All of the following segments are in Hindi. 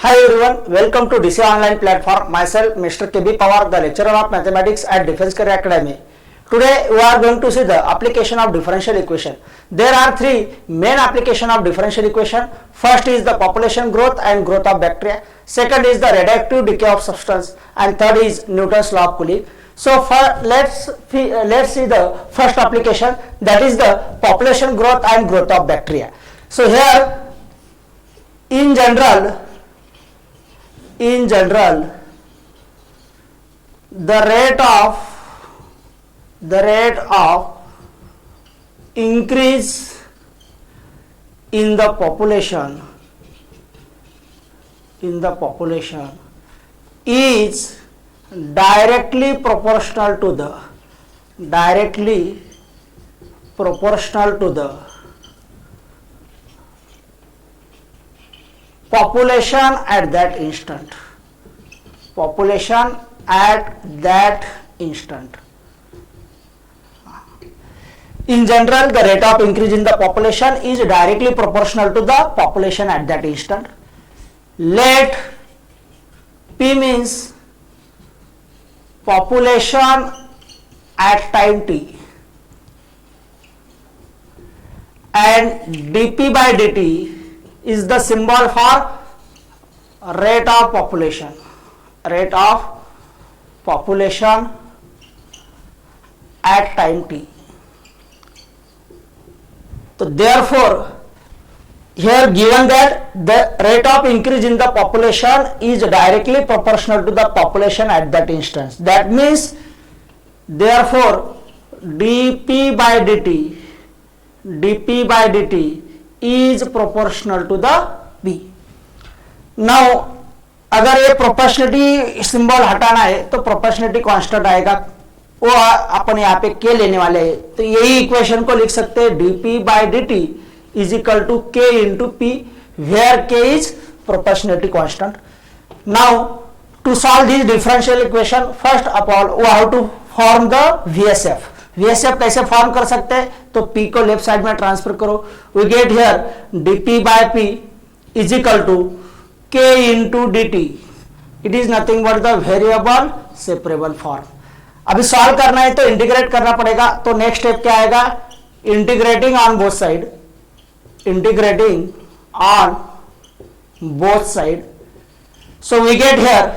Hi everyone, welcome to DC Online platform. Myself, Mr. KB Pawar, the lecturer of mathematics at Defense Career Academy. Today we are going to see the application of differential equation. There are three main application of differential equation. First is the population growth and growth of bacteria. Second is the radioactive decay of substance, and third is Newton's law of cooling. So let's see the first application, that is the population growth and growth of bacteria. So here in general the rate of increase in the population is directly proportional to the population at that instant. In general, the rate of increase in the population is directly proportional to the population at that instant. Let P means population at time t, and dP by dt is the symbol for rate of population at time t. So therefore here given that the rate of increase in the population is directly proportional to the population at that instance, that means therefore dP by dt is proportional to the P. Now अगर ये प्रोपोर्शनलिटी सिंबल हटाना है तो प्रोपोर्शनलिटी कांस्टेंट आएगा, वो अपन यहाँ पे के लेने वाले हैं, तो यही इक्वेशन को लिख सकते हैं dP by dt is equal to k into P, where k is proportionality constant. Now to solve this differential equation, first of all we have to form the VSF कैसे फॉर्म कर सकते हैं, तो P को लेफ्ट साइड में ट्रांसफर करो, we get here dP by P is equal to k into dt. It is nothing but the variable separable form. अभी सॉल्व करना है तो इंटीग्रेट करना पड़ेगा, तो नेक्स्ट स्टेप क्या आएगा, integrating on both side. So we get here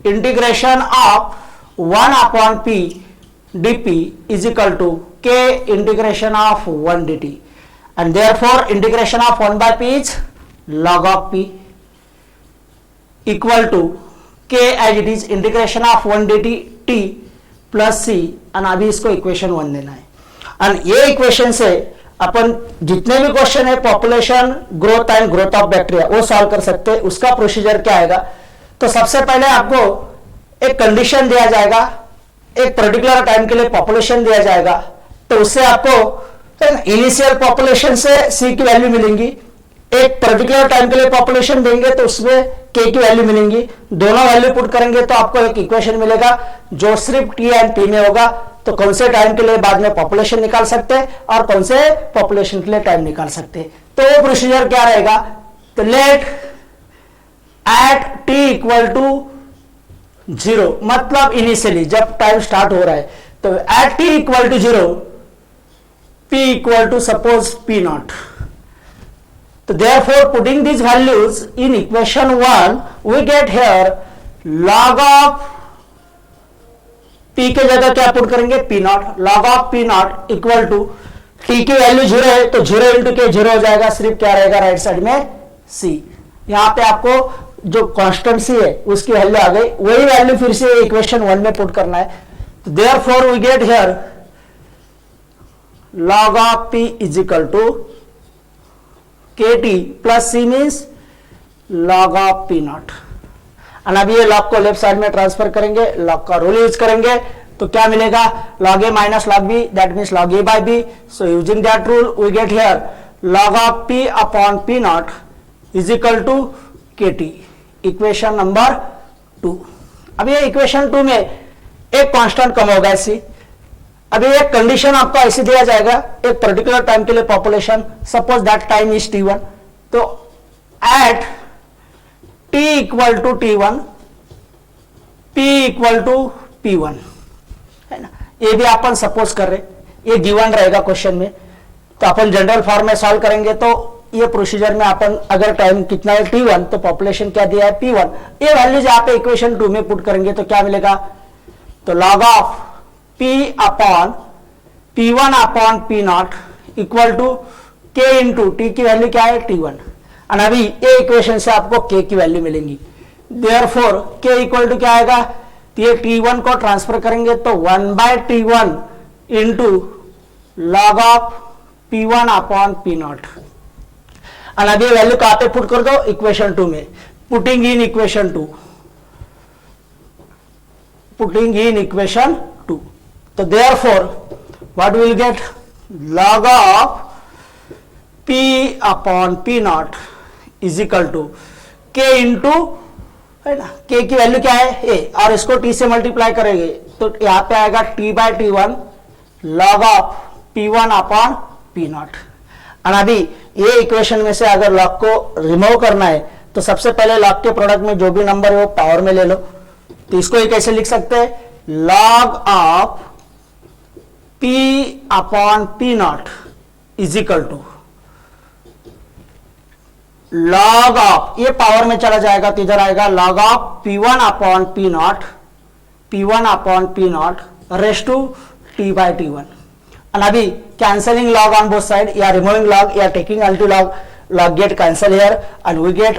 integration of 1 upon P dP is equal to k integration of 1 dt, and therefore integration of 1 by P is log of P equal to k as it is integration of 1 dt t plus c, and अभी इसको इक्वेशन 1 देना है. और ये इक्वेशन से अपन जितने भी क्वेश्चन है population growth and growth of bacteria वो सॉल्व कर सकते हैं. उसका प्रोसीजर क्या आएगा, तो सबसे पहले आपको एक कंडीशन दिया जाएगा, एक पर्टिकुलर टाइम के लिए पॉपुलेशन दिया जाएगा, तो उससे आपको इनिशियल पॉपुलेशन से सी की वैल्यू मिलेंगी, एक पर्टिकुलर टाइम के लिए पॉपुलेशन देंगे तो उसमें के की वैल्यू मिलेंगी, दोनों वैल्यू पुट करेंगे तो आपको एक इक्वेशन मिलेगा जो सिर्फ टी एंड पी में होगा. तो कौन से टाइम के लिए बाद में पॉपुलेशन निकाल सकते हैं और कौन से पॉपुलेशन के लिए टाइम निकाल सकते हैं, तो वो प्रोसीजर क्या रहेगा, तो let at T equal to 0, मतलब इनिशियली जब टाइम स्टार्ट हो रहा है, तो at T equal to 0 P equal to suppose P nought. So therefore putting these values in equation 1 we get here log of P के जगह क्या पुट करेंगे, P nought, log of P not equal to T की वैल्यू 0 है तो 0 इंटू के 0 हो जाएगा, सिर्फ क्या रहेगा राइट साइड में C. यहाँ पे आपको जो कांस्टेंट C है उसकी वैल्यू आ गई, वही वैल्यू फिर से इक्वेशन 1 में पुट करना है. तो therefore we get here log of P is equal to kt plus c means log of p not. और अब ये log को लेफ्ट साइड में ट्रांसफर करेंगे, log का रूल यूज करेंगे तो क्या मिलेगा, log a minus log b, that means log a by b. So using that rule we get here log of p upon p naught is equal to kt, equation number 2. अब ये इक्वेशन 2 में एक कांस्टेंट कम होगा c, अभी एक कंडीशन आपको ऐसे दिया जाएगा, एक पर्टिकुलर टाइम के लिए population, suppose that time is t1, तो at t equal to T1, P equal to P1, है ना। ये भी अपन सपोज कर रहे, ये गिवन रहेगा क्वेश्चन में, तो अपन जनरल फॉर्म में सॉल्व करेंगे। तो ये प्रोसीजर में अपन अगर टाइम कितना है T1, तो पॉपुलेशन क्या दिया है P1, ये वैल्यूज यहाँ पे इक्वेशन 2 में पुट करेंगे तो क्या मिलेगा, तो log of P upon P1 upon P0 equal to K into T की वैल्यू क्या है T1, और अभी ये इक्वेशन से आपको K की वैल्यू मिलेंगी। देयरफॉर K इक्वल टू क्या आएगा, तो ये T1 को ट्रांसफर करेंगे तो 1/T1 into log of P1 upon P0, और अभी वैल्यू कहां पे पुट कर दो, इक्वेशन 2 में। Putting in equation 2, putting in equation 2, तो therefore what will get, log of P upon P0 is equal to K into, है ना, K की वैल्यू क्या है A, और इसको T से मल्टीप्लाई करेंगे तो यहां पे आएगा T/T1 log of P1 upon P0। और अभी ये इक्वेशन में से अगर लॉग को रिमूव करना है तो सबसे पहले लॉग के प्रोडक्ट में जो भी नंबर है वो पावर में ले लो। तो इसको ये कैसे लिख सकते हैं, log of P upon P0 is equal to log of, ये पावर में चला जाएगा तो इधर आएगा log of P1 upon P0, P1 upon P0 raise to T/T1। and अभी cancelling log on both side, या रिमूविंग लॉग या taking anti log, log get cancel here and we get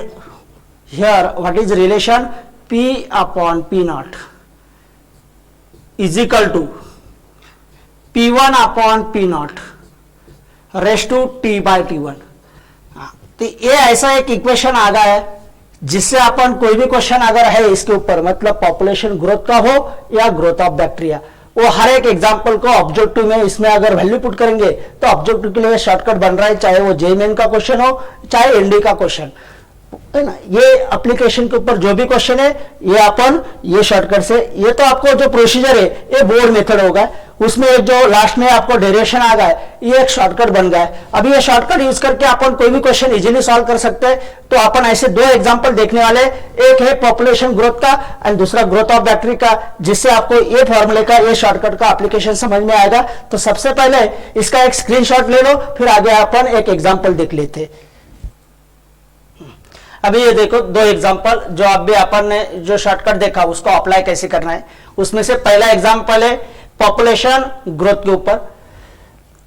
here what is relation P upon P0 is equal to P1 upon P0 raise to T/T1। तो ये ऐसा एक इक्वेशन आ गया है जिससे अपन कोई भी क्वेश्चन अगर है इसके ऊपर, मतलब पॉपुलेशन ग्रोथ का हो या ग्रोथ ऑफ बैक्टीरिया, वो हर एक एग्जांपल को ऑब्जेक्टिव में इसमें अगर वैल्यू पुट करेंगे तो ऑब्जेक्टिव के लिए शॉर्टकट बन रहा है, चाहे वो जेईई का क्वेश्चन हो चाहे एनडी का क्वेश्चन, है ना। ये एप्लीकेशन के ऊपर जो भी क्वेश्चन है ये अपन ये शॉर्टकट से, ये तो आपको जो प्रोसीजर है ये बोर्ड मेथड होगा, उसमें एक जो लास्ट में आपको डेरिवेशन आ गया है ये एक शॉर्टकट बन गया है। अभी ये शॉर्टकट यूज करके अपन कोई भी क्वेश्चन इजीली सॉल्व कर सकते हैं। तो अपन ऐसे दो एग्जांपल देखने वाले, एक है पॉपुलेशन ग्रोथ का एंड दूसरा ग्रोथ ऑफ बैक्टीरिया का, जिससे आपको ये फॉर्मूले का ये शॉर्टकट का एप्लीकेशन समझ में आएगा। तो सबसे पहले इसका एक स्क्रीनशॉट ले लो, फिर आगे अपन एक एग्जाम्पल देख लेते। अभी ये देखो दो एग्जांपल जो अभी अपन ने जो शॉर्टकट देखा उसको अप्लाई कैसे करना है। उसमें से पहला एग्जांपल है पॉपुलेशन ग्रोथ के ऊपर।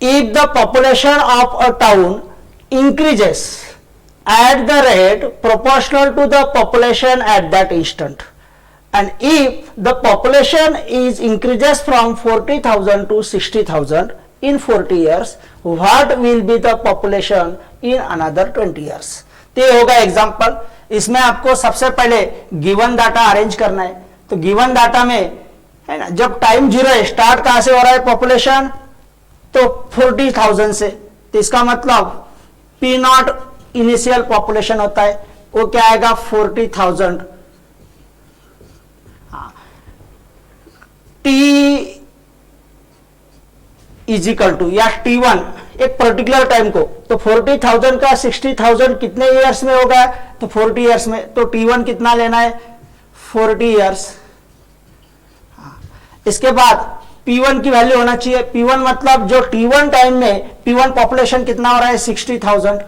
If the population of a town increases at the rate proportional to the population at that instant and if the population is increases from 40,000 to 60,000 in 40 years, what will be the population in another 20 years? तो होगा एग्जांपल। इसमें आपको सबसे पहले गिवन डाटा अरेंज करना है। तो गिवन डाटा में, है ना, जब टाइम 0 है, स्टार्ट कहां से हो रहा है पॉपुलेशन, तो 40,000 से, तो इसका मतलब P0 इनिशियल पॉपुलेशन होता है, वो क्या आएगा 40,000। T इज इक्वल टू या T1 एक पर्टिकुलर टाइम को, तो 40,000 का 60,000 कितने ईयर्स में होगा, तो 40 ईयर्स में। तो T1 कितना लेना है 40 ईयर्स। इसके बाद P1 की वैल्यू होना चाहिए, P1 मतलब जो T1 टाइम में P1 पॉपुलेशन कितना हो रहा है 60,000।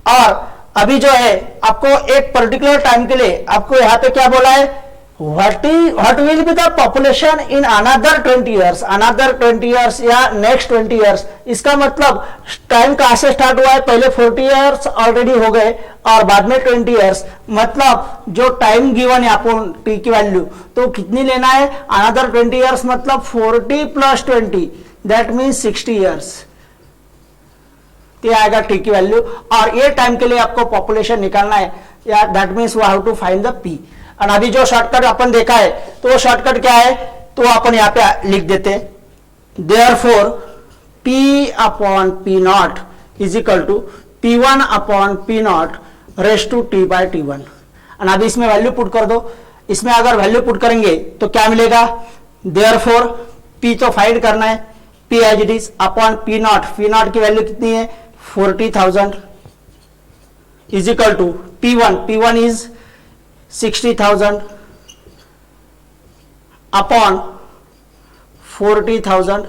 और अभी जो है आपको एक पर्टिकुलर टाइम के लिए आपको यहां पे क्या बोला है, what will be the population in another 20 years, another 20 years या next 20 years। इसका मतलब टाइम कहां से स्टार्ट हुआ है, पहले 40 years ऑलरेडी हो गए और बाद में 20 years, मतलब जो टाइम गिवन है आपको टी की वैल्यू तो कितनी लेना है, another 20 years मतलब 40 + 20 दैट मीन्स 60 years। ये आएगा टी की वैल्यू, और ये टाइम के लिए आपको पॉपुलेशन निकालना है, या that means we have to find the P. और अभी जो शॉर्टकट अपन देखा है तो वो शॉर्टकट क्या है, तो अपन यहां पे लिख देते हैं therefore P upon P0 is equal to P1 upon P0 raise to T/T1। और अभी इसमें वैल्यू पुट कर दो। इसमें अगर वैल्यू पुट करेंगे तो क्या मिलेगा, देयरफॉर P तो फाइंड करना है, P as it is upon P0 की वैल्यू कितनी है 40,000 is equal to P1 is 60,000 upon 40,000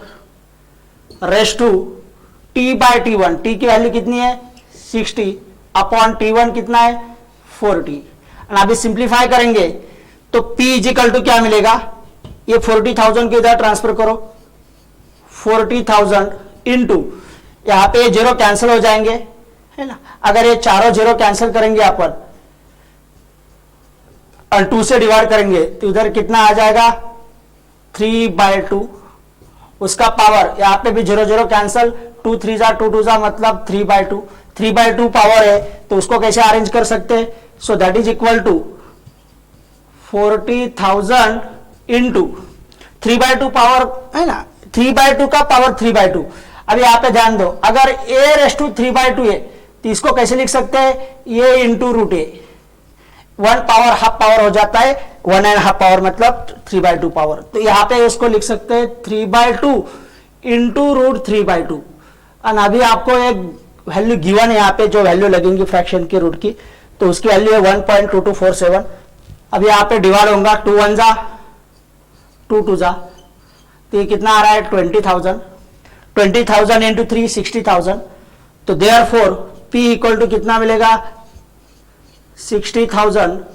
raise to T by T1, T की वैल्यू कितनी है 60 अपॉन T1 कितना है 40। अभी सिंप्लीफाई करेंगे तो P इजिकल टू क्या मिलेगा, ये 40,000 के इधर ट्रांसफर करो, 40,000 इंटू यहां पे जीरो कैंसिल हो जाएंगे है ना, अगर ये चारों जीरो कैंसिल करेंगे अपन और 2 से डिवाइड करेंगे तो इधर कितना आ जाएगा 3/2, उसका पावर यहां पे भी जीरो जीरो कैंसिल, 2 3 जा 2 2 जा मतलब 3/2, 3/2 पावर है तो उसको कैसे अरेंज कर सकते हैं, so that is equal to 40,000 into 3/2 power है ना, 3/2 का पावर 3/2। अब यहाँ पे ध्यान दो, अगर a रेस टू 3/2 है तो इसको कैसे लिख सकते हैं, ये इंटू रूट ए, 1 पावर हाफ पावर हो जाता है, 1.5 पावर मतलब 3/2 पावर, तो यहाँ पे इसको लिख सकते हैं 3/2 इंटू रूट 3/2। और अभी आपको एक वैल्यू गिवन है यहाँ पे, जो वैल्यू लगेंगी फ्रैक्शन की रूट की, तो उसकी वैल्यू है 1.2247। अब यहाँ पे डिवाइड होगा 2 1 जा 2 2 जा, तो ये कितना आ रहा है 20,000, 20,000 इंटू 3 60,000, तो देयरफॉर P इक्वल टू कितना मिलेगा 60,000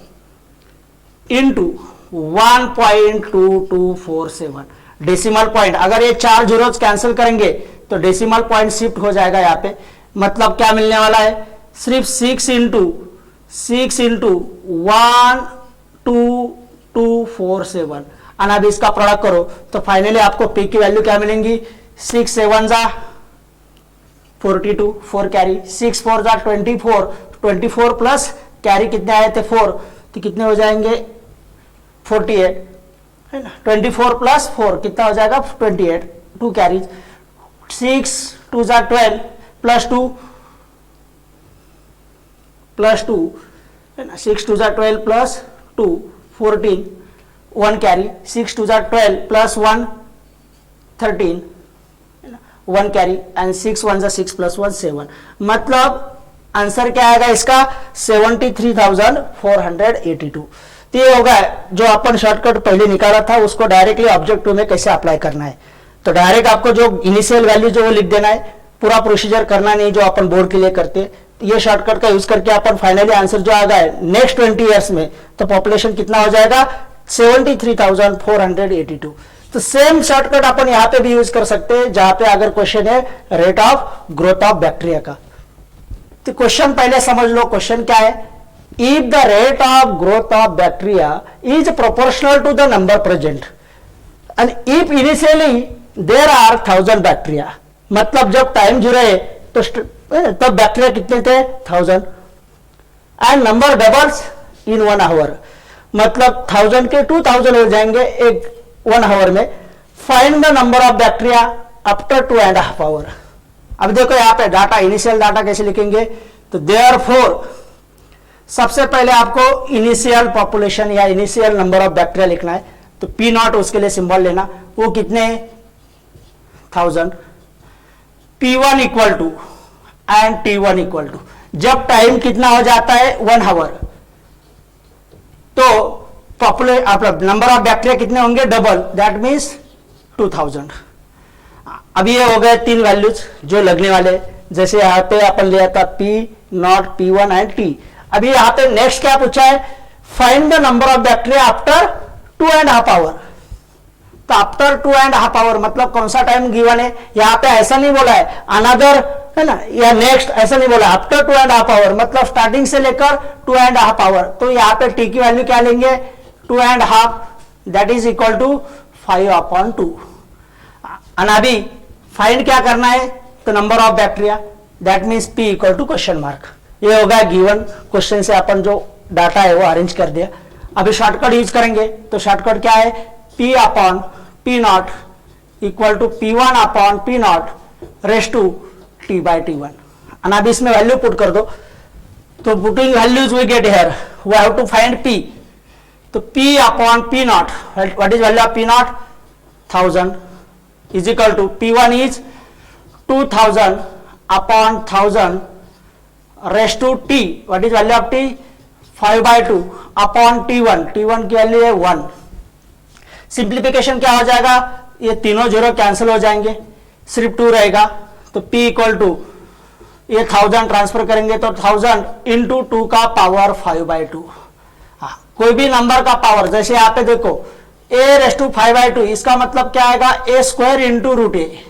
इंटू 1.2247 डेसिमल पॉइंट। अगर ये 4 जीरोज कैंसिल करेंगे तो डेसिमल पॉइंट शिफ्ट हो जाएगा यहाँ पे, मतलब क्या मिलने वाला है, सिर्फ 6 इंटू 12247। अब इसका प्रोडक्ट करो तो फाइनली आपको P की वैल्यू क्या मिलेंगी, 6 7 जा 42, 4 कैरी, 6 4 जा 24, 24 प्लस कैरी कितने आए थे 4, तो कितने हो जाएंगे 48 है ना, 24 प्लस 4 कितना हो जाएगा 28, 2 कैरीज, 6 2 जा 12 प्लस 2 है ना, 6 2 जा 12 प्लस 2 14, 1 कैरी, 6 2 जा 12 प्लस 1 13 1 कैरी एंड 6 1 जा 6 प्लस 1 7, मतलब आंसर क्या आएगा इसका 73,482। तो ये होगा जो अपन शॉर्टकट पहले निकाला था, उसको डायरेक्टली ऑब्जेक्टिव में कैसे अप्लाई करना है। तो डायरेक्ट आपको जो इनिशियल वैल्यू जो वो लिख देना है, पूरा प्रोसीजर करना नहीं जो अपन बोर्ड के लिए करते हैं। ये शॉर्टकट का यूज करके अपन फाइनली आंसर जो आ गया है नेक्स्ट 20 ईयर्स में, तो पॉपुलेशन कितना हो जाएगा 73,482। तो सेम शॉर्टकट अपन यहां पे भी यूज कर सकते हैं, जहां पे अगर क्वेश्चन है rate of growth of bacteria का। तो क्वेश्चन पहले समझ लो, क्वेश्चन क्या है, if the rate of growth of bacteria is proportional to the number present and if initially there are 1000 bacteria, मतलब जब टाइम जीरो है तो तब बैक्टीरिया कितने थे 1000 and number doubles in 1 hour, मतलब 1000 के 2000 हो जाएंगे एक 1 आवर में। Find the number of bacteria after 2.5 hour. अब देखो यहाँ पे डाटा, इनिशियल डाटा कैसे लिखेंगे, तो देयरफॉर सबसे पहले आपको इनिशियल पॉपुलेशन या इनिशियल नंबर ऑफ बैक्टीरिया लिखना है, तो P0 उसके लिए सिंबल लेना, वो कितने 1000, P1 equal to and T1 equal to, जब टाइम कितना हो जाता है 1 आवर, तो नंबर ऑफ बैक्टीरिया कितने होंगे डबल, दैट मीन्स 2000। अब ये हो गए 3 वैल्यूज जो लगने वाले, जैसे यहाँ पे अपन लिया था P0, P1 एंड T। अभी यहाँ पे नेक्स्ट क्या पूछा है, find the number of bacteria after 2.5 hour. तो आफ्टर 2.5 आवर मतलब कौन सा टाइम गिवन है, यहाँ पे ऐसा नहीं बोला है अनदर है ना, या नेक्स्ट ऐसा नहीं बोला, आफ्टर 2.5 आवर मतलब स्टार्टिंग से लेकर 2.5 आवर। तो यहाँ पे T की वैल्यू क्या लेंगे 2.5, दैट इज इक्वल टू 5/2। अभी फाइंड क्या करना है, तो number of bacteria, that means P equal to question mark. ये होगा गिवन क्वेश्चन से अपन जो डाटा है वो अरेंज कर दिया। अभी शॉर्टकट यूज करेंगे, तो शॉर्टकट क्या है, P/P0 equal to P1/P0 race to T/T1। अभी इसमें वैल्यू पुट कर दो, तो putting values we get here, we have to find P। तो P/P0, what is value of P0 1000 is equal to P1 is 2000/1000 raise to T, what is value of T 5/2 upon T1, T1 की वैल्यू है 1। सिंप्लीफिकेशन क्या हो जाएगा, ये तीनों जीरो कैंसिल हो जाएंगे, सिर्फ 2 रहेगा। तो P इक्वल टू ये 1000 ट्रांसफर करेंगे तो 1000 इंटू 2 का पावर 5/2। कोई भी नंबर का पावर, जैसे यहाँ पे देखो a रेस टू 5/2, इसका मतलब क्या आएगा a square into root A,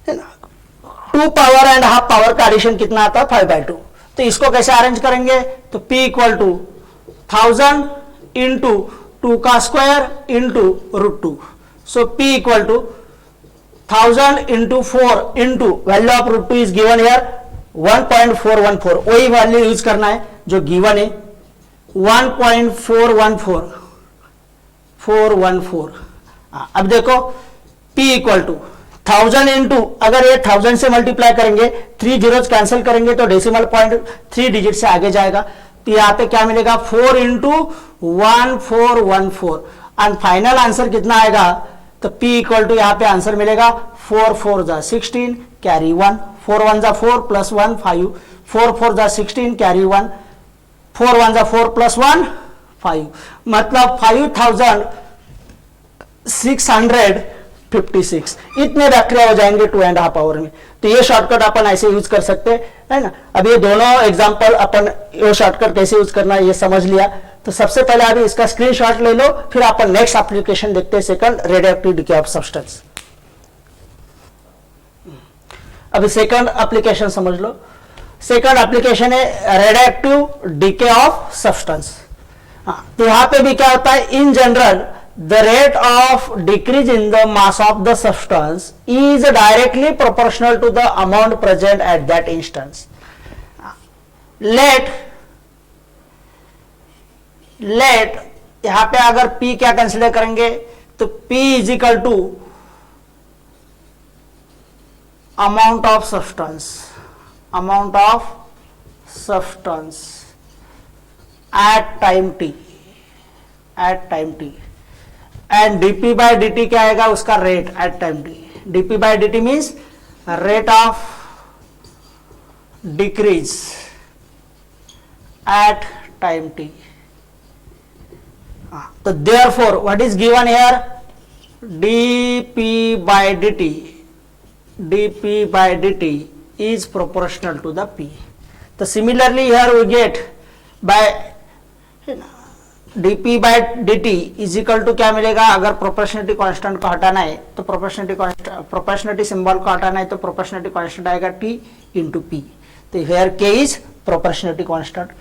2 power and half power का एडिशन कितना आता है 5/2। तो इसको कैसे अरेंज करेंगे, तो P इक्वल टू 1000 इंटू 2 का square into root 2। So P equal to 1000 into 4 into value of root 2 is given here 1.414, वही वैल्यू यूज करना है जो गिवन है 1.414। अब देखो P इक्वल टू 1000 इंटू, अगर ये 1000 से मल्टीप्लाई करेंगे 3 जीरोस कैंसिल करेंगे तो डेसिमल पॉइंट 3 डिजिट से आगे जाएगा। तो यहाँ पे क्या मिलेगा 4 इंटू 1414 एंड फाइनल आंसर कितना आएगा, तो P इक्वल टू यहाँ पे आंसर मिलेगा 4 4 जा 16 कैरी 1, 4 1 जा 4 प्लस 1 5, 4 4 जा 16 कैरी 1, 4 1 जा 4 प्लस 1 5, मतलब 5656 इतने बैक्टीरिया हो जाएंगे 2.5 आवर में। तो ये शॉर्टकट अपन ऐसे यूज कर सकते हैं ना। अब ये दोनों एग्जांपल अपन ये शॉर्टकट कैसे यूज करना है ये समझ लिया। तो सबसे पहले अभी इसका स्क्रीनशॉट ले लो, फिर अपन नेक्स्ट एप्लीकेशन देखते हैं, second radioactive decay of substance. अभी सेकंड एप्लीकेशन समझ लो। सेकंड एप्लीकेशन है रेडियोएक्टिव डिके ऑफ सब्सटेंस। तो यहां पे भी क्या होता है, in general the rate of decrease in the mass of the substance is directly proportional to the amount present at that instance. let यहां पे अगर P क्या कंसिडर करेंगे, तो P is equal to amount of substance at time t, and dp bye dt क्या आएगा, उसका rate at time t। dp bye dt means rate of decrease at time t। तो therefore what is given here, dp by dt is proportional to the p। तो similarly here we get by dp by dt is equal to क्या मिलेगा, अगर प्रोपोर्शनलिटी कांस्टेंट को हटाना है तो प्रोपोर्शनलिटी सिंबल को हटाना है तो प्रोपोर्शनलिटी कांस्टेंट आएगा t इंटू p। तो here k is proportionality constant.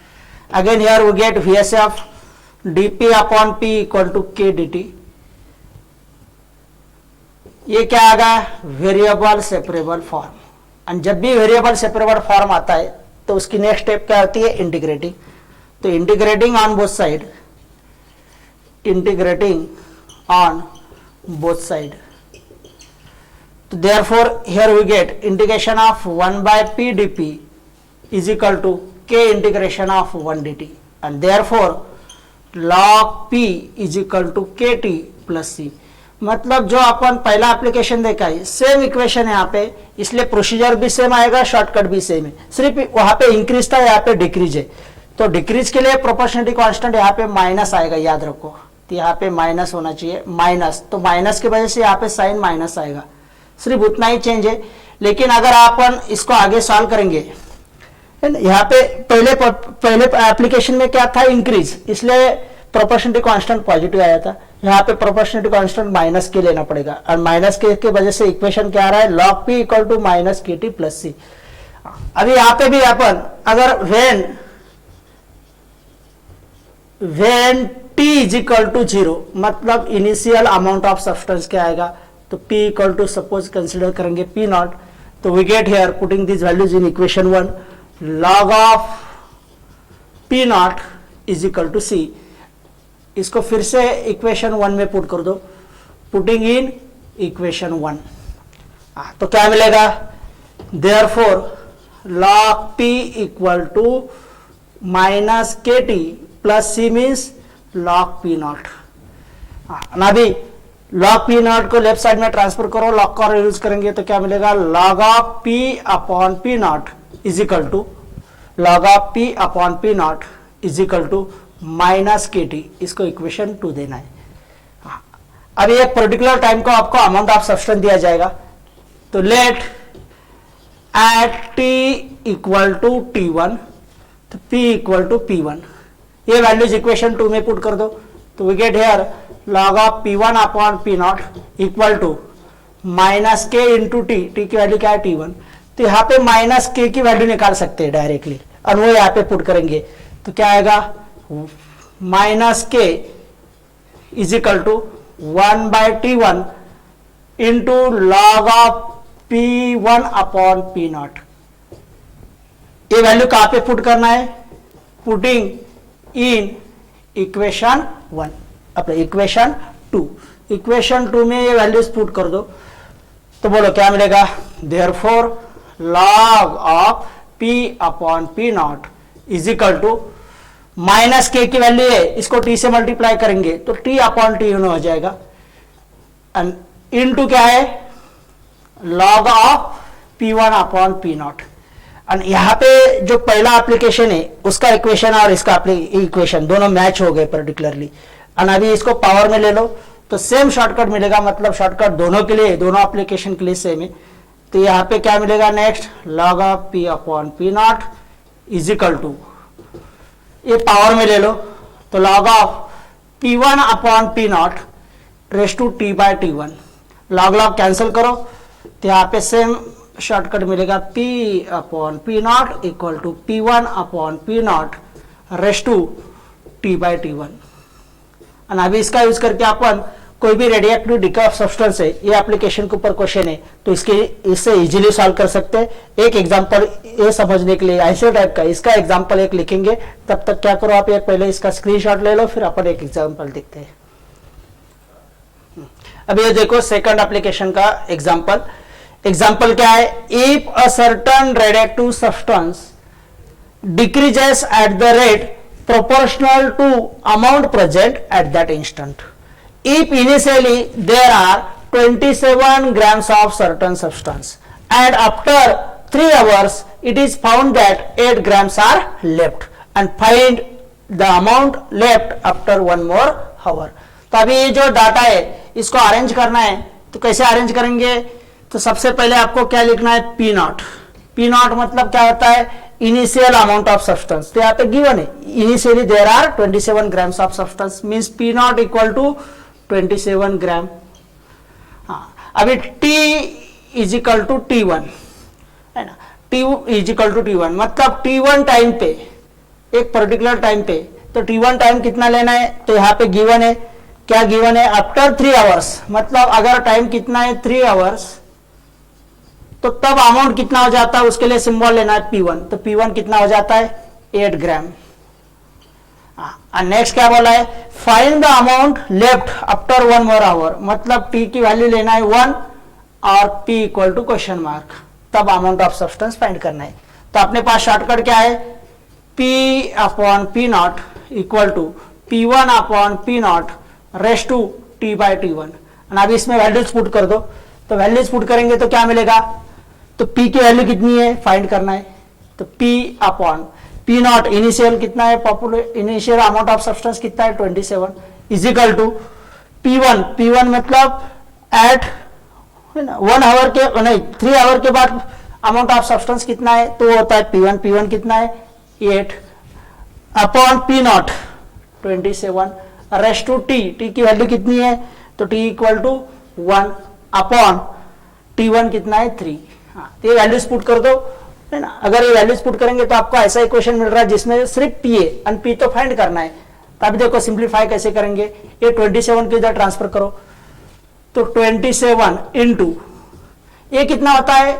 Again here we get VSF dp upon p equal to k dt। ये क्या आ गया, वेरिएबल सेपरेबल फॉर्म। एंड जब भी वेरिएबल सेपरेबल फॉर्म आता है तो उसकी नेक्स्ट स्टेप क्या होती है, इंटीग्रेटिंग। तो इंटीग्रेटिंग ऑन बोथ साइड, तो therefore here we get integration of 1 by p dp is equal to k integration of 1 dt, and therefore log p is equal to kt plus c। मतलब जो अपन पहला एप्लीकेशन देखा है सेम इक्वेशन है यहाँ पे, इसलिए प्रोसीजर भी सेम आएगा, शॉर्टकट भी सेम है, सिर्फ वहां पे इंक्रीज था यहाँ पे डिक्रीज है। तो डिक्रीज के लिए प्रोपोर्शनलिटी कांस्टेंट यहाँ पे माइनस आएगा, याद रखो। तो यहाँ पे माइनस होना चाहिए, माइनस, तो माइनस की वजह से यहाँ पे साइन माइनस आएगा, सिर्फ उतना ही चेंज है। लेकिन अगर अपन इसको आगे सॉल्व करेंगे, यहाँ पे पहले एप्लीकेशन में क्या था, इंक्रीज, इसलिए प्रोपोर्शनलिटी कांस्टेंट पॉजिटिव आया था। यहाँ पे प्रोपोर्शनलिटी कांस्टेंट माइनस के लेना पड़ेगा, और माइनस के वजह से इक्वेशन क्या आ रहा है, log p equal to minus kt plus C. अभी यहाँ पे भी अपन अगर when t is equal to 0, मतलब इनिशियल अमाउंट ऑफ सब्सटेंस क्या आएगा, तो p equal to suppose consider करेंगे p नॉट। तो we get here putting this values in equation 1, log of p not is equal to c। इसको फिर से इक्वेशन 1 में पुट कर दो, पुटिंग इन इक्वेशन 1, तो क्या मिलेगा, therefore log p equal to minus kt plus C means log p not. अभी log p नॉट को लेफ्ट साइड में ट्रांसफर करो, log का यूज करेंगे तो क्या मिलेगा, log of p upon p not is equal to log of P upon P not is equal to minus K T, इसको इक्वेशन 2 देना है। अभी एक पर्टिकुलर टाइम को आपको अमाउंट ऑफ सब्सटेंस दिया जाएगा, तो let at T equal to T1 तो P इक्वल टू P1, ये वैल्यूज इक्वेशन 2 में पुट कर दो, तो we get here log of P1 upon P not equal to minus K into T, T की वैल्यू क्या है T1, तो यहाँ पे माइनस के की वैल्यू निकाल सकते हैं डायरेक्टली और वो यहाँ पे पुट करेंगे, तो क्या आएगा minus K is equal to 1/T1 into log of P1 upon P not. ये वैल्यू कहां पे पुट करना है, पुटिंग इन इक्वेशन 1 अपने इक्वेशन 2, इक्वेशन 2 में ये वैल्यूज पुट कर दो, तो बोलो क्या मिलेगा, therefore log of P upon P not is equal to minus K की वैल्यू है, इसको टी से मल्टीप्लाई करेंगे तो टी अपॉन टी हो जाएगा, एंड इनटू क्या है log of P1 upon P not. और यहाँ पे जो पहला एप्लीकेशन है उसका इक्वेशन और इसका इक्वेशन दोनों मैच हो गए पर्टिकुलरली, और अभी इसको पावर में ले लो तो सेम शॉर्टकट मिलेगा, मतलब शॉर्टकट दोनों के लिए, दोनों एप्लीकेशन के लिए सेम है। तो यहाँ पे क्या मिलेगा next, log of P upon P not is equal to, ये पावर में ले लो तो log of P1 upon P not raise to T/T1, log log cancel करो तो यहाँ पे सेम शॉर्टकट मिलेगा, P upon P not equal to P1 upon P not raise to T/T1। और अभी इसका यूज करके अपन कोई भी रेडियोएक्टिव डिके ऑफ सब्सटेंस है, ये एप्लीकेशन के ऊपर क्वेश्चन है तो इससे इजीली सॉल्व कर सकते हैं। एक एग्जांपल ये समझने के लिए ऐसे टाइप का इसका एग्जांपल एक लिखेंगे, तब तक क्या करो आप एक पहले इसका स्क्रीनशॉट ले लो, फिर अपन एक एग्जांपल देखते हैं। अभी ये देखो सेकंड एप्लीकेशन का एग्जांपल, एग्जांपल क्या है, if a certain radioactive substance decreases eight the rate proportional to amount present at that instant. If initially there are 27 grams of certain substance and after 3 hours it is found that 8 grams are left and find the amount left after 1 more hour. तो अभी ये जो डाटा है इसको अरेंज करना है, तो कैसे अरेंज करेंगे, तो सबसे पहले आपको क्या लिखना है, P नॉट। P नॉट मतलब क्या होता है, इनिशियल अमाउंट ऑफ सब्सटेंस, तो यहाँ पे गिवन है initially there are 27 grams of substance, means P not equal to 27 gram. हाँ, अभी T is equal to T1 है ना, T is equal to T1 मतलब T1 टाइम पे, एक पर्टिकुलर टाइम पे, तो T1 टाइम कितना लेना है, तो यहाँ पे गिवन है, क्या गिवन है, आफ्टर 3 आवर्स, मतलब अगर टाइम कितना है 3 आवर्स तो तब अमाउंट कितना हो जाता है, उसके लिए सिंबल लेना है P1, तो P1 कितना हो जाता है 8 ग्राम। नेक्स्ट क्या बोला है, find the amount left after 1 more hour, मतलब T की वैल्यू लेना है 1 और P equal to question mark, तब अमाउंट ऑफ सब्सटेंस फाइंड करना है। तो अपने पास शॉर्टकट क्या है, P upon P not equal to P1 upon P not raise to T/T1। अभी इसमें वैल्यूज पुट कर दो, तो वैल्यूज पुट करेंगे तो क्या मिलेगा, तो P की वैल्यू कितनी है फाइंड करना है, तो P upon P not initial कितना है, popular initial amount of substance कितना है 27 is equal to P1, P1 मतलब एट 1 आवर के नहीं 3 आवर के बाद अमाउंट ऑफ सब्सटेंस कितना है, तो होता है P1, P1 कितना है 8 upon P not 27 raise to T, T की वैल्यू कितनी है, तो T equal to 1 upon T1 कितना है 3। हाँ, ये वैल्यूज पुट कर दो है ना, अगर ये वैल्यूज पुट करेंगे तो आपको ऐसा इक्वेशन मिल रहा है जिसमें सिर्फ P है और P तो फाइंड करना है। तब देखो सिंप्लीफाई कैसे करेंगे, ये 27 के इधर ट्रांसफर करो, तो 27 इंटू ये कितना होता है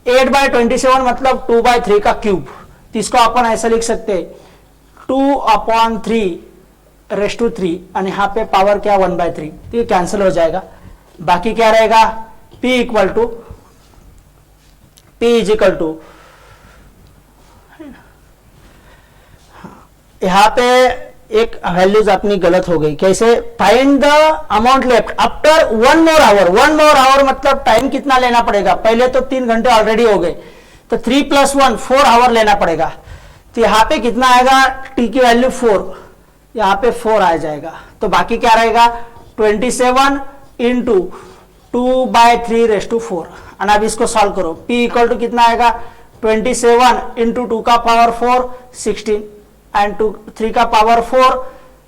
8/27 मतलब 2/3 का क्यूब, तो इसको अपन ऐसा लिख सकते हैं 2 अपॉन 3 रेस टू 3 और यहाँ पे पावर क्या 1/3, तो ये कैंसिल हो जाएगा, बाकी क्या रहेगा P equal to P is equal to, यहाँ पे एक वैल्यूज अपनी गलत हो गई, कैसे, find the amount left after 1 more hour, 1 more hour मतलब टाइम कितना लेना पड़ेगा, पहले तो 3 घंटे ऑलरेडी हो गए, तो 3 + 1 4 आवर लेना पड़ेगा। तो यहाँ पे कितना आएगा, टी की वैल्यू 4, यहाँ पे 4 आ जाएगा। तो बाकी क्या रहेगा, 27 इंटू 2/3⁴। और अब इसको सॉल्व करो, p इक्वल टू कितना आएगा, 27 इंटू 2 का पावर 4 16 एंड 3 का पावर 4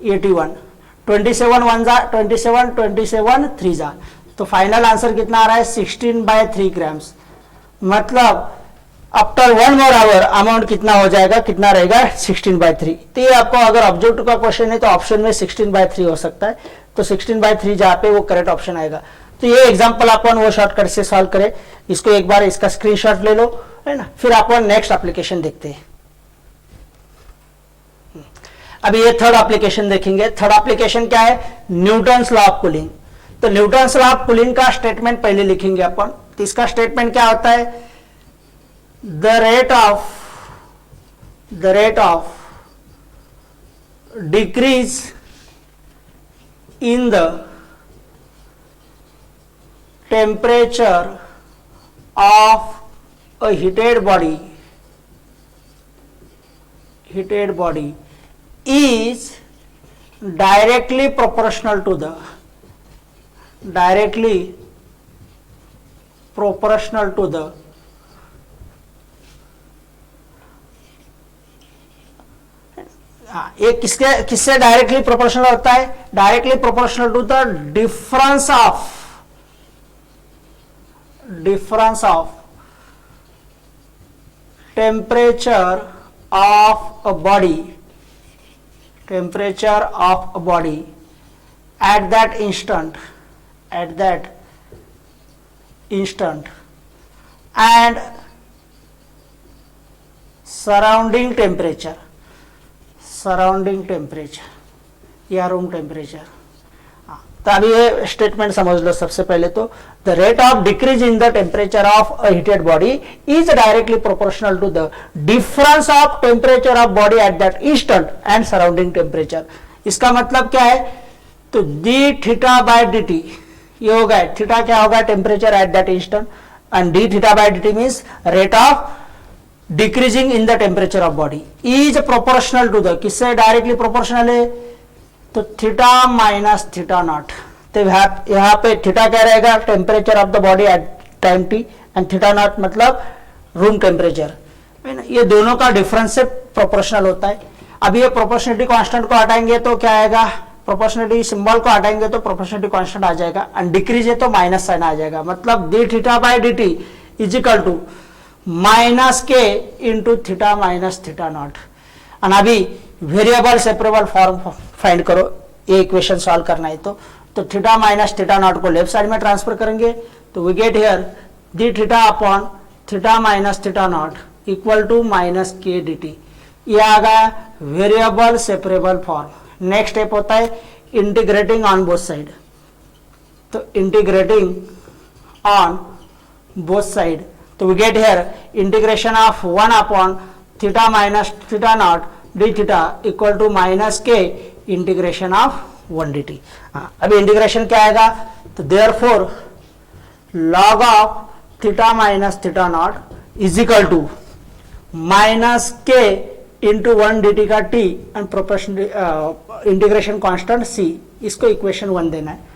81। 27 1 जा 27, 27 3 जा, तो फाइनल आंसर कितना आ रहा है, 16/3 ग्राम्स। मतलब आफ्टर 1 मोर आवर अमाउंट कितना हो जाएगा, कितना रहेगा, 16/3। तो ये आपको अगर ऑब्जेक्टिव का क्वेश्चन है तो ऑप्शन में 16/3 हो सकता है, तो 16/3 जहाँ पे वो करेक्ट ऑप्शन आएगा। तो ये एग्जांपल अपन वो शॉर्टकट से सॉल्व करें, इसको एक बार इसका स्क्रीनशॉट ले लो, है ना, फिर अपन नेक्स्ट एप्लीकेशन देखते हैं। अभी ये थर्ड एप्लीकेशन देखेंगे। थर्ड एप्लीकेशन क्या है, न्यूटन्स लॉ ऑफ कूलिंग। तो न्यूटन्स लॉ ऑफ कूलिंग का स्टेटमेंट पहले लिखेंगे अपन। तो इसका स्टेटमेंट क्या होता है, the rate of decrease in the temperature of a heated body is directly proportional to the ये किससे डायरेक्टली प्रोपोर्शनल होता है, directly proportional to the difference of temperature of a body at that instant and surrounding temperature या रूम टेम्परेचर। तो अभी ये स्टेटमेंट समझ लो। सबसे पहले तो the rate of decrease in the temperature of a heated body is directly proportional to the difference of temperature of body at that instant and surrounding temperature. इसका मतलब क्या है, तो D theta by D T, ये होगा थीटा क्या होगा, temperature at that instant, and D theta by D T means rate of decreasing in the temperature of body is proportional to the, किससे डायरेक्टली प्रोपोर्शनल है, तो थीटा माइनस थीटा नॉट। तो यहाँ पे थीटा क्या रहेगा, temperature of the body at time T, and theta naught मतलब रूम टेम्परेचर, ये दोनों का डिफरेंस से प्रोपोर्शनल होता है। अब ये प्रोपोर्शनलिटी कांस्टेंट को हटाएंगे तो क्या आएगा, प्रोपोर्शनलिटी सिंबल को हटाएंगे तो प्रोपोर्शनलिटी कांस्टेंट आ जाएगा, एंड डिक्रीज है तो माइनस साइन आ जाएगा। मतलब D theta by D T is equal to minus K into theta minus theta naught. और अभी वेरिएबल सेपरेबल फॉर्म फाइंड करो, ये इक्वेशन सॉल्व करना है तो थीटा माइनस थीटा नॉट को लेफ्ट साइड में ट्रांसफर करेंगे, तो we get here D theta upon theta minus theta not equal to minus K D T. ये आ गया variable separable form. Next step होता है इंटीग्रेटिंग ऑन बोथ साइड। तो इंटीग्रेटिंग ऑन बोथ साइड, तो we get here integration of 1 upon theta minus theta not D theta equal to minus K integration of 1 D T. अभी इंटीग्रेशन क्या आएगा, तो therefore log of theta minus theta not is equal to minus K into 1 D T का T and proportion integration constant C, इसको इक्वेशन 1 देना है।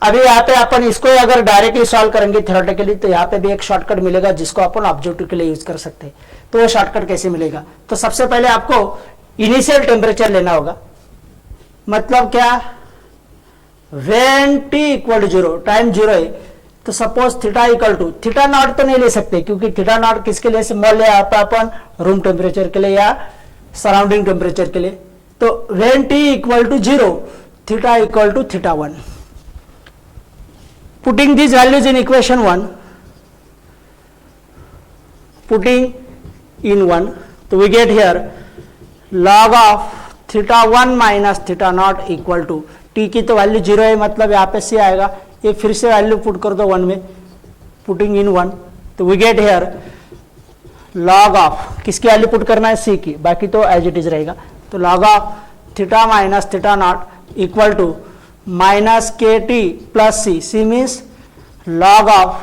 अभी यहाँ पे अपन इसको अगर डायरेक्टली सॉल्व करेंगे थ्योरेटिकली, तो यहाँ पे भी एक शॉर्टकट मिलेगा जिसको अपन ऑब्जेक्टिव के लिए यूज कर सकते हैं। तो वो शॉर्टकट कैसे मिलेगा, तो सबसे पहले आपको इनिशियल टेम्परेचर लेना होगा। मतलब क्या, when T equal to 0, time 0 है, तो suppose theta equal to theta not तो नहीं ले सकते क्योंकि थीटा नॉट किसके लिए सिंबल ले आता अपन, रूम टेम्परेचर के लिए या सराउंडिंग टेम्परेचर के लिए। तो when T equal to 0, theta equal to theta 1। Putting these values in equation 1, so we get here log of theta 1 minus theta naught equal to t की तो वैल्यू 0 है, मतलब यहाँ पे c आएगा। ये फिर से वैल्यू पुट कर दो 1 में, पुटिंग इन 1, तो we get here log of किसकी वैल्यू पुट करना है, c की, बाकी तो एज इट इज रहेगा। तो log of theta minus theta naught equal to minus K T plus C, C means log of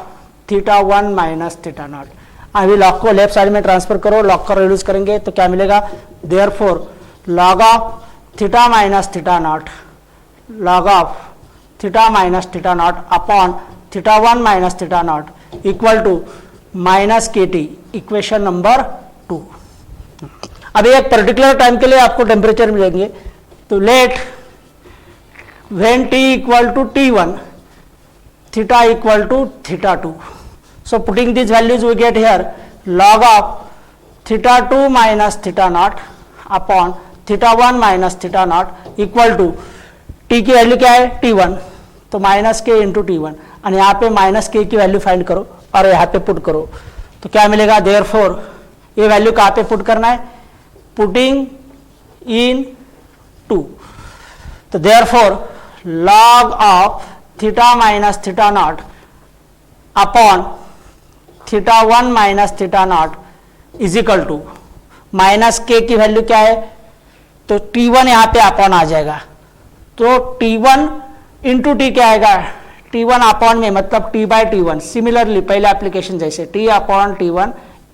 theta 1 minus theta naught. अभी लॉग को लेफ्ट साइड में ट्रांसफर करो, लॉग का रिड्यूस करेंगे तो क्या मिलेगा, therefore log of theta minus theta naught, log of theta minus theta not upon theta 1 minus theta not equal to minus K T, equation number 2। अभी एक पर्टिकुलर टाइम के लिए आपको टेम्परेचर मिलेंगे, तो let when t equal to T1 theta equal to theta 2. So putting these values we get here log of theta 2 minus theta naught upon theta 1 minus theta naught equal to t की वैल्यू क्या है T1, तो माइनस के इंटू T1, और यहाँ पे माइनस के की वैल्यू फाइंड करो और यहाँ पे पुट करो तो क्या मिलेगा, देयरफॉर ये वैल्यू कहाँ पे पुट करना है, पुटिंग इन 2, तो therefore log of theta minus theta naught upon theta 1 minus theta naught is equal to minus K की वैल्यू क्या है, तो T1 यहाँ पे अपॉन आ जाएगा, तो T1 इंटू टी क्या आएगा, T1 अपॉन में मतलब T बाई T1, सिमिलरली पहले एप्लीकेशन जैसे T अपॉन T1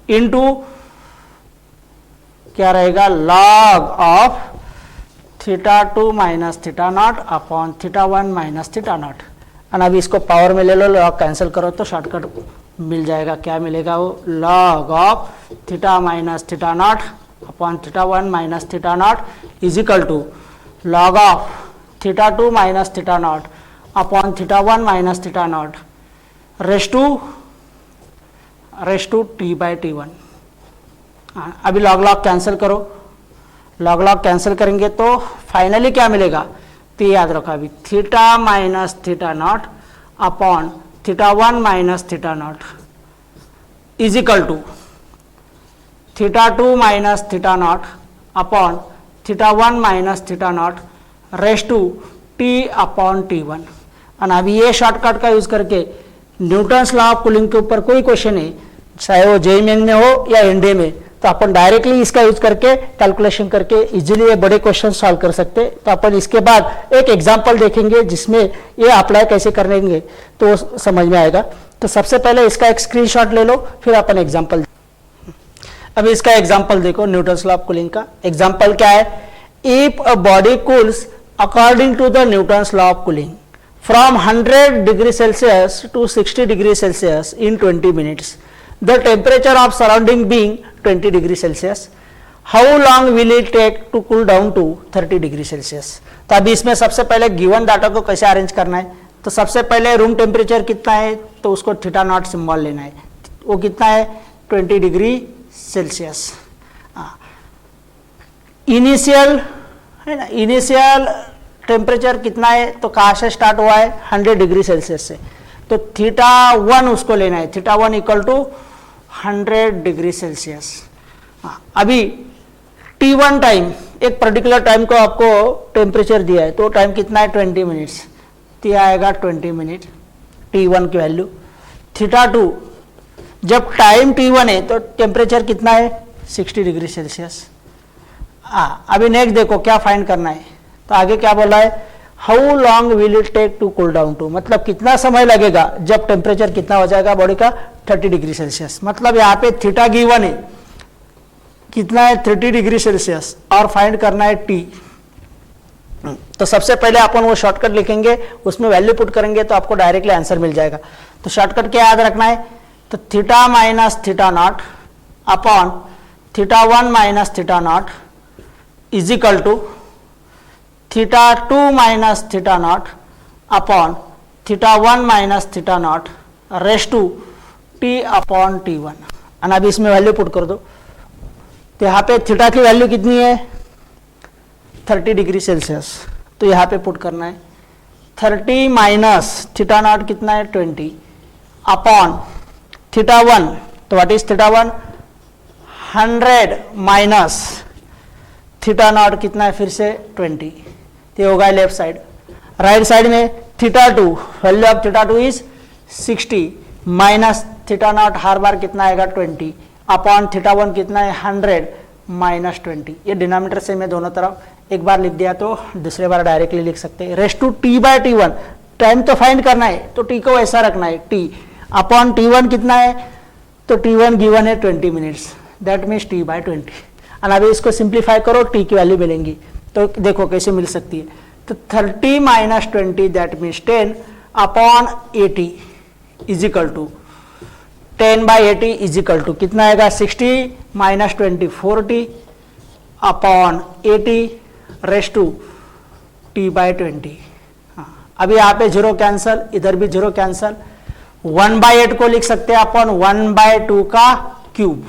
इंटू क्या रहेगा, log of theta 2 minus theta not upon theta 1 minus theta naught. और अभी इसको पावर में ले लो, लॉग कैंसिल करो तो शॉर्टकट मिल जाएगा, क्या मिलेगा वो, log of theta minus theta not upon theta 1 minus theta not is equal to log of theta 2 minus theta not upon theta 1 minus theta not raise to T by T1। अभी लॉग कैंसिल करो, लॉग कैंसिल करेंगे तो फाइनली क्या मिलेगा, तो याद रखो अभी theta minus theta not upon theta 1 minus theta not is equal to theta 2 minus theta not upon theta 1 minus theta not raise to T upon T1। और अभी ये शॉर्टकट का यूज करके न्यूटन्स लॉ ऑफ कूलिंग के ऊपर कोई क्वेश्चन है, चाहे वो जेईई मेन में हो या एनडीए में, तो अपन डायरेक्टली इसका यूज करके कैलकुलेशन करके इजीली ये बड़े क्वेश्चन सॉल्व कर सकते। तो अपन इसके बाद एक एग्जांपल देखेंगे जिसमें ये अप्लाई कैसे करेंगे तो समझ में आएगा। तो सबसे पहले इसका एक स्क्रीनशॉट ले लो, फिर अपन एग्जांपल। अभी इसका एग्जांपल देखो, न्यूटन्स लॉ ऑफ कूलिंग का एग्जांपल क्या है, if a body cools according to the Newton's law of cooling from 100 degree Celsius to 60 degree Celsius in 20 minutes, the temperature of surrounding being 20 degree Celsius, how long will it take to cool down to 30 degree Celsius। तो अभी इसमें सबसे पहले गिवन डाटा को कैसे अरेंज करना है, तो सबसे पहले रूम टेम्परेचर कितना है, तो उसको थीटा नॉट सिंबल लेना है, वो कितना है 20 डिग्री सेल्सियस। इनिशियल है ना, इनिशियल टेम्परेचर कितना है, तो कहाँ से स्टार्ट हुआ है 100 डिग्री सेल्सियस से, तो थीटा 1 उसको लेना है, theta 1 equal to 100 degree Celsius. अभी T1 टाइम, एक पर्टिकुलर टाइम को आपको टेम्परेचर दिया है, तो टाइम कितना है 20 मिनट्स, तो आएगा 20 मिनट T1 की वैल्यू। थीटा 2 जब टाइम T1 है तो टेम्परेचर कितना है 60 डिग्री सेल्सियस। अभी नेक्स्ट देखो क्या फाइंड करना है, तो आगे क्या बोला है, how long will it take to cool down to, मतलब कितना समय लगेगा जब टेम्परेचर कितना हो जाएगा बॉडी का 30 डिग्री सेल्सियस। मतलब यहाँ पे थीटा गिवन है कितना है 30 डिग्री सेल्सियस और फाइंड करना है टी। तो सबसे पहले अपन वो शॉर्टकट लिखेंगे, उसमें वैल्यू पुट करेंगे तो आपको डायरेक्टली आंसर मिल जाएगा। तो शॉर्टकट क्या याद रखना है, तो theta minus theta not upon theta 1 minus theta not is equal to theta 2 minus theta not upon theta 1 minus theta not raise to T upon T1। और अभी इसमें वैल्यू पुट कर दो, तो यहाँ पे थीटा की वैल्यू कितनी है 30 डिग्री सेल्सियस, तो यहाँ पे पुट करना है 30 माइनस थीटा नॉट कितना है 20 अपॉन थीटा 1, तो what is theta 1 100 minus theta naught कितना है फिर से 20, तो होगा लेफ्ट साइड। राइट साइड में theta 2, value of theta 2 is 60 minus theta naught हर बार कितना आएगा 20 अपॉन थीटा 1 कितना है 100 माइनस 20। ये डिनोमिनेटर से मैं दोनों तरफ एक बार लिख दिया तो दूसरे बार डायरेक्टली लिख सकते हैं। Raise to T by T1, time तो फाइंड करना है तो टी को ऐसा रखना है टी अपॉन T1 कितना है तो T1 गिवन है 20 मिनट्स, दैट मीन्स T/20। और अभी इसको सिंप्लीफाई करो, T की वैल्यू मिलेंगी, तो देखो कैसे मिल सकती है। तो 30 - 20 that means 10 upon 80 is equal to 10/80 is equal to कितना आएगा, 60 - 20 40 अपॉन 80 रेस टू T/20। अभी यहाँ पे 0 कैंसल, इधर भी 0 कैंसल, 1/8 को लिख सकते हैं अपन 1/2 का क्यूब,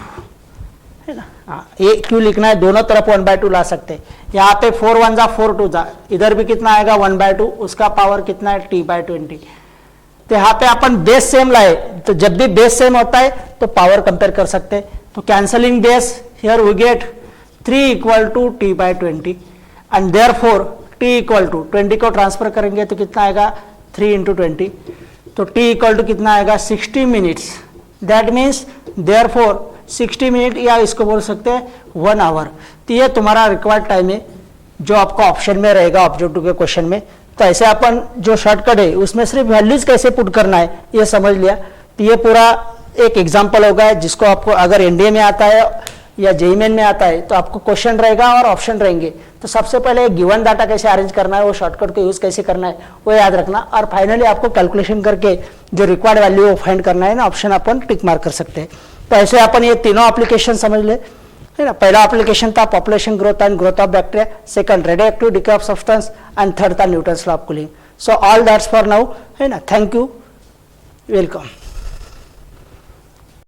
है ना। हाँ, ये क्यों लिखना है, दोनों तरफ 1/2 ला सकते हैं। यहाँ पे 4 1 जा 4 2 जा, इधर भी कितना आएगा 1/2, उसका पावर कितना है T/20। तो यहाँ पे अपन बेस सेम लाए, तो जब भी बेस सेम होता है तो पावर कंपेयर कर सकते हैं। तो cancelling base, here we get 3 = T/20 and therefore T = 20 को ट्रांसफर करेंगे तो कितना आएगा 3 × 20, तो T = कितना आएगा 60 minutes, that means therefore 60 minute, या इसको बोल सकते हैं 1 आवर। तो ये तुम्हारा रिक्वायर्ड टाइम है जो आपको ऑप्शन में रहेगा ऑब्जेक्टिव के क्वेश्चन में। तो ऐसे अपन जो शॉर्टकट है उसमें सिर्फ वैल्यूज कैसे पुट करना है ये समझ लिया। तो ये पूरा एक एग्जाम्पल होगा जिसको आपको अगर एनडीए में आता है या जेईई मेन में आता है तो आपको क्वेश्चन रहेगा और ऑप्शन रहेंगे। तो सबसे पहले गिवन डाटा कैसे अरेंज करना है, वो शॉर्टकट को यूज कैसे करना है वो याद रखना, और फाइनली आपको कैलकुलेशन करके जो रिक्वायर्ड वैल्यू वो फाइंड करना है ना, ऑप्शन अपन टिक मार्क कर सकते हैं। तो ऐसे अपन ये तीनों एप्लीकेशन समझ ले, है ना। पहला एप्लीकेशन था population growth and growth of bacteria, second radioactive decay of substance, and third था Newton's law of cooling. So all that's for now, है ना। Thank you, welcome.